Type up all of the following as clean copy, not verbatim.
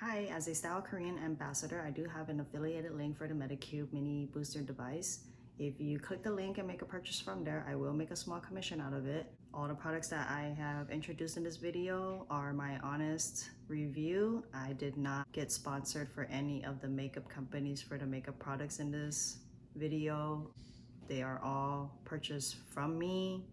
Hi, as a Style Korean ambassador, I do have an affiliated link for the Medicube mini booster device. If you click the link and make a purchase from there, I will make a small commission out of it. All the products that I have introduced in this video are my honest review. I did not get sponsored for any of the makeup companies for the makeup products in this video. They are all purchased from me.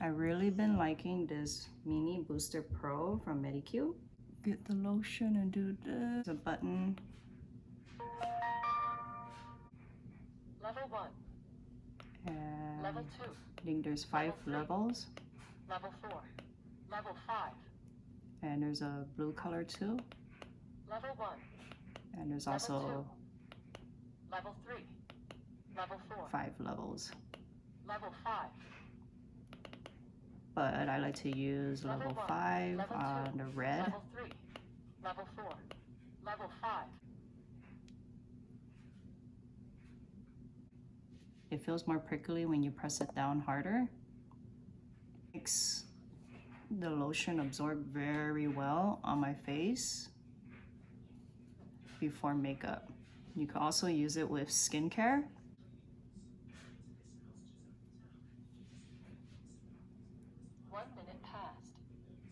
I've really been liking this Mini Booster Pro from Medicube. Get the lotion and do this. A button. Level 1. And Level 2. I think there's 5 levels. Level 4. Level 5. And there's a blue color too. Level 1. And there's Level also 2. Level 3. Level 4. 5 levels. Level 5. But I like to use level 5 on the red. Level 3. Level 4. Level 5. It feels more prickly when you press it down harder. Makes the lotion absorb very well on my face before makeup. You can also use it with skincare.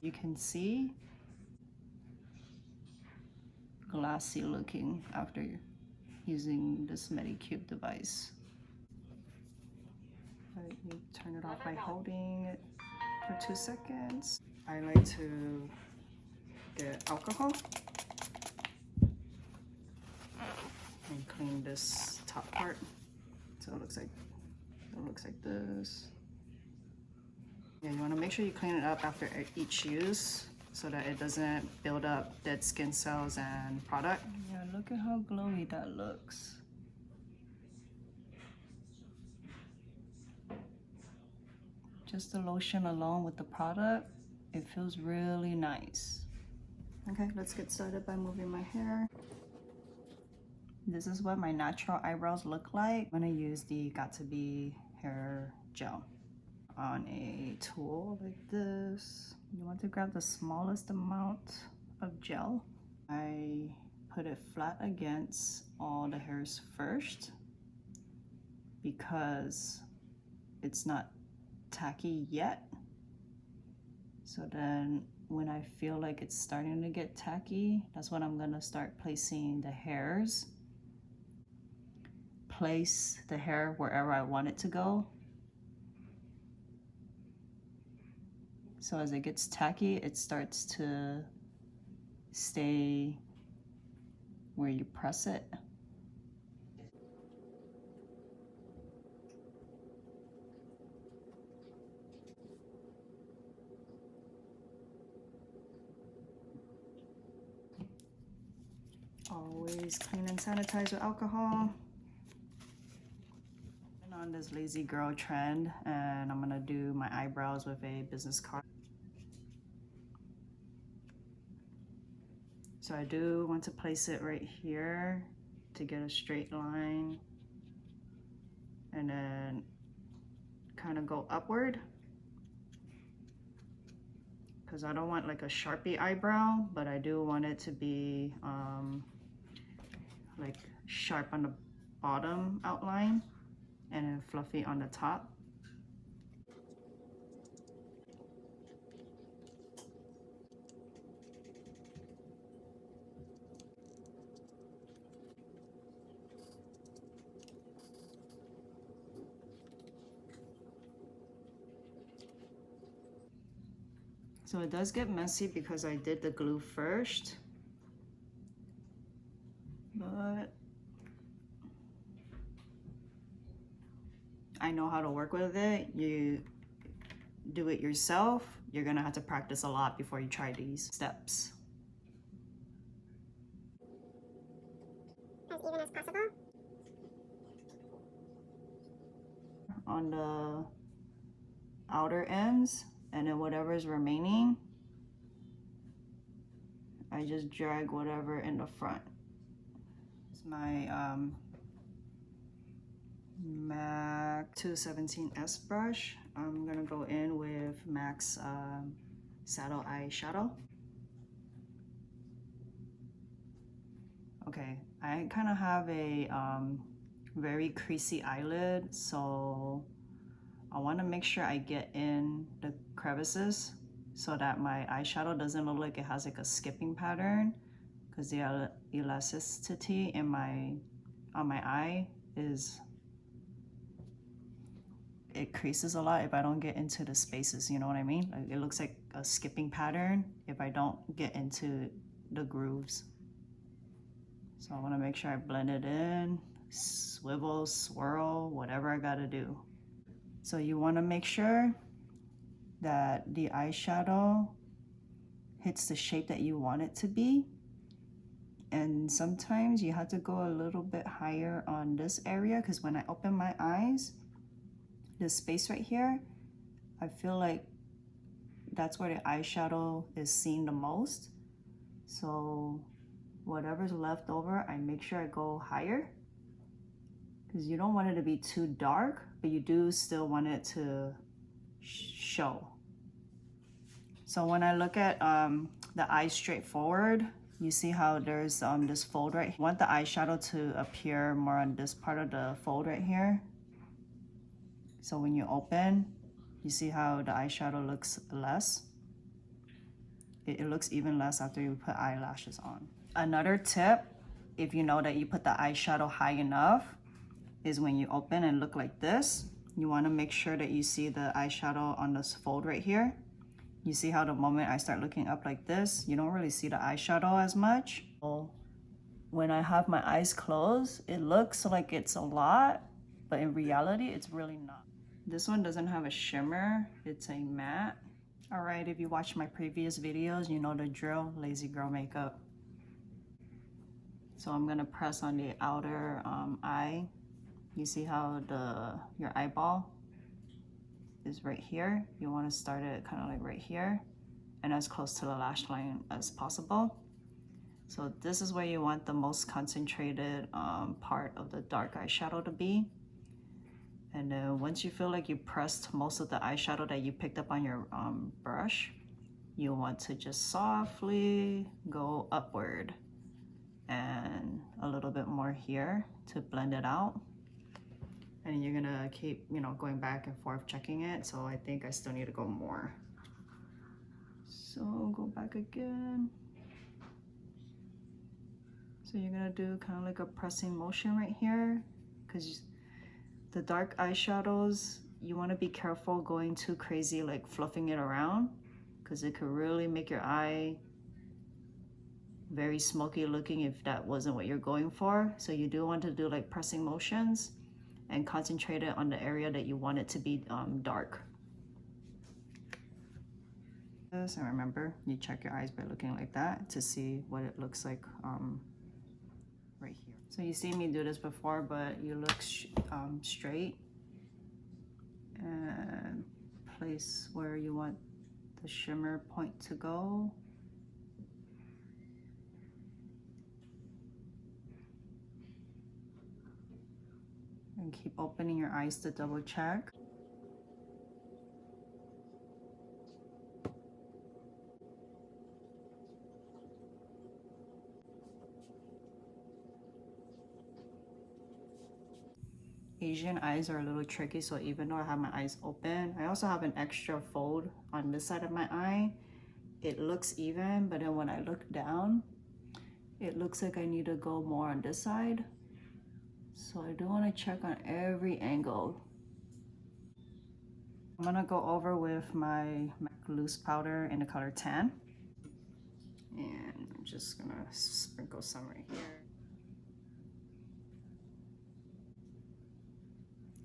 You can see glassy looking after using this Medicube device. You turn it off by holding it for 2 seconds. I like to get alcohol and clean this top part. So it looks like this. Yeah, you want to make sure you clean it up after each use so that it doesn't build up dead skin cells and product. Yeah, look at how glowy that looks. Just the lotion alone with the product, it feels really nice. Okay, let's get started by moving my hair. This is what my natural eyebrows look like. I'm gonna use the Got2b hair gel. On a tool like this, you want to grab the smallest amount of gel. I put it flat against all the hairs first because it's not tacky yet. So then when I feel like it's starting to get tacky, that's when I'm gonna start placing the hairs. Place the hair wherever I want it to go. So as it gets tacky, it starts to stay where you press it. Always clean and sanitize with alcohol. I'm on this lazy girl trend, and I'm gonna do my eyebrows with a business card. So I do want to place it right here to get a straight line and then kind of go upward, because I don't want like a Sharpie eyebrow, but I do want it to be like sharp on the bottom outline and then fluffy on the top. So it does get messy because I did the glue first, but I know how to work with it. You do it yourself, you're gonna have to practice a lot before you try these steps. As even as possible. On the outer ends, and then whatever is remaining, I just drag whatever in the front. It's my MAC 217S brush. I'm gonna go in with MAC's Saddle Eyeshadow. Okay, I kind of have a very creasy eyelid, so I want to make sure I get in the crevices so that my eyeshadow doesn't look like it has like a skipping pattern, because the elasticity in on my eye is, it creases a lot if I don't get into the spaces, you know what I mean? Like it looks like a skipping pattern if I don't get into the grooves. So I want to make sure I blend it in, swivel, swirl, whatever I gotta do. So you want to make sure that the eyeshadow hits the shape that you want it to be. And sometimes you have to go a little bit higher on this area, because when I open my eyes, this space right here, I feel like that's where the eyeshadow is seen the most. So whatever's left over, I make sure I go higher, because you don't want it to be too dark, but you do still want it to show. So when I look at the eye straight forward, you see how there's this fold right here. I want the eyeshadow to appear more on this part of the fold right here. So when you open, you see how the eyeshadow looks less. It looks even less after you put eyelashes on. Another tip, if you know that you put the eyeshadow high enough, is when you open and look like this, you want to make sure that you see the eyeshadow on this fold right here. You see how the moment I start looking up like this, you don't really see the eyeshadow as much. When I have my eyes closed, it looks like it's a lot, but in reality, it's really not. This one doesn't have a shimmer, it's a matte. All right, if you watched my previous videos, you know the drill, lazy girl makeup. So I'm gonna press on the outer eye. You see how your eyeball is right here. You want to start it kind of like right here and as close to the lash line as possible. So this is where you want the most concentrated part of the dark eyeshadow to be. And then once you feel like you pressed most of the eyeshadow that you picked up on your brush, you want to just softly go upward and a little bit more here to blend it out. And you're gonna keep, you know, going back and forth checking it. So I think I still need to go more. So go back again. So you're gonna do kind of like a pressing motion right here, because the dark eyeshadows, you want to be careful going too crazy, like fluffing it around, because it could really make your eye very smoky looking if that wasn't what you're going for. So you do want to do like pressing motions and concentrate it on the area that you want it to be dark. And remember, you check your eyes by looking like that to see what it looks like right here. So you see me do this before, but you look straight and place where you want the shimmer point to go. And keep opening your eyes to double check. Asian eyes are a little tricky, so even though I have my eyes open, I also have an extra fold on this side of my eye. It looks even, but then when I look down, it looks like I need to go more on this side. So I do want to check on every angle. I'm gonna go over with my MAC loose powder in the color tan. And I'm just gonna sprinkle some right here.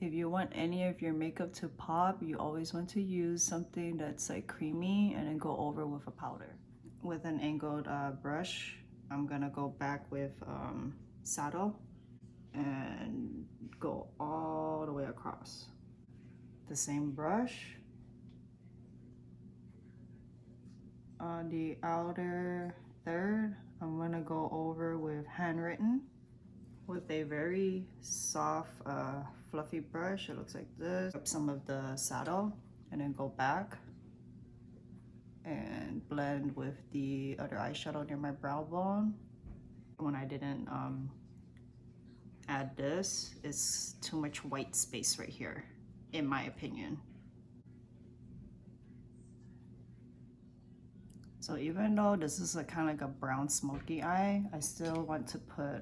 If you want any of your makeup to pop, you always want to use something that's like creamy and then go over with a powder. With an angled brush, I'm gonna go back with saddle and go all the way across. The same brush on the outer third, I'm gonna go over with handwritten with a very soft fluffy brush. It looks like this. Up some of the saddle and then go back and blend with the other eyeshadow near my brow bone. when I didn't add this, it's too much white space right here, in my opinion. So even though this is a kind of like a brown smoky eye, I still want to put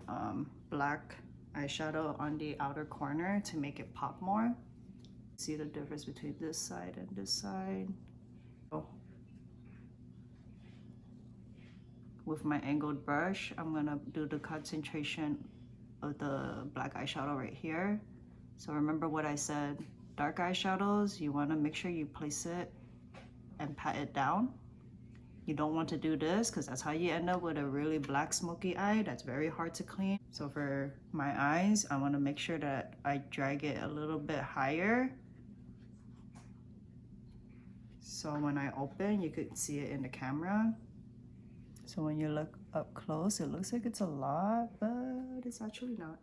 black eyeshadow on the outer corner to make it pop more. See the difference between this side and this side. Oh. With my angled brush, I'm gonna do the concentration of the black eyeshadow right here. So remember what I said, dark eyeshadows, you wanna make sure you place it and pat it down. You don't want to do this because that's how you end up with a really black smoky eye that's very hard to clean. So for my eyes, I want to make sure that I drag it a little bit higher. So when I open, you could see it in the camera. So when you look up close, it looks like it's a lot, but it's actually not.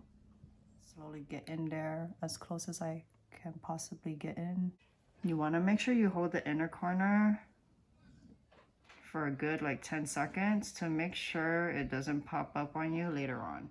Slowly get in there as close as I can possibly get in. You want to make sure you hold the inner corner for a good like 10 seconds to make sure it doesn't pop up on you later on.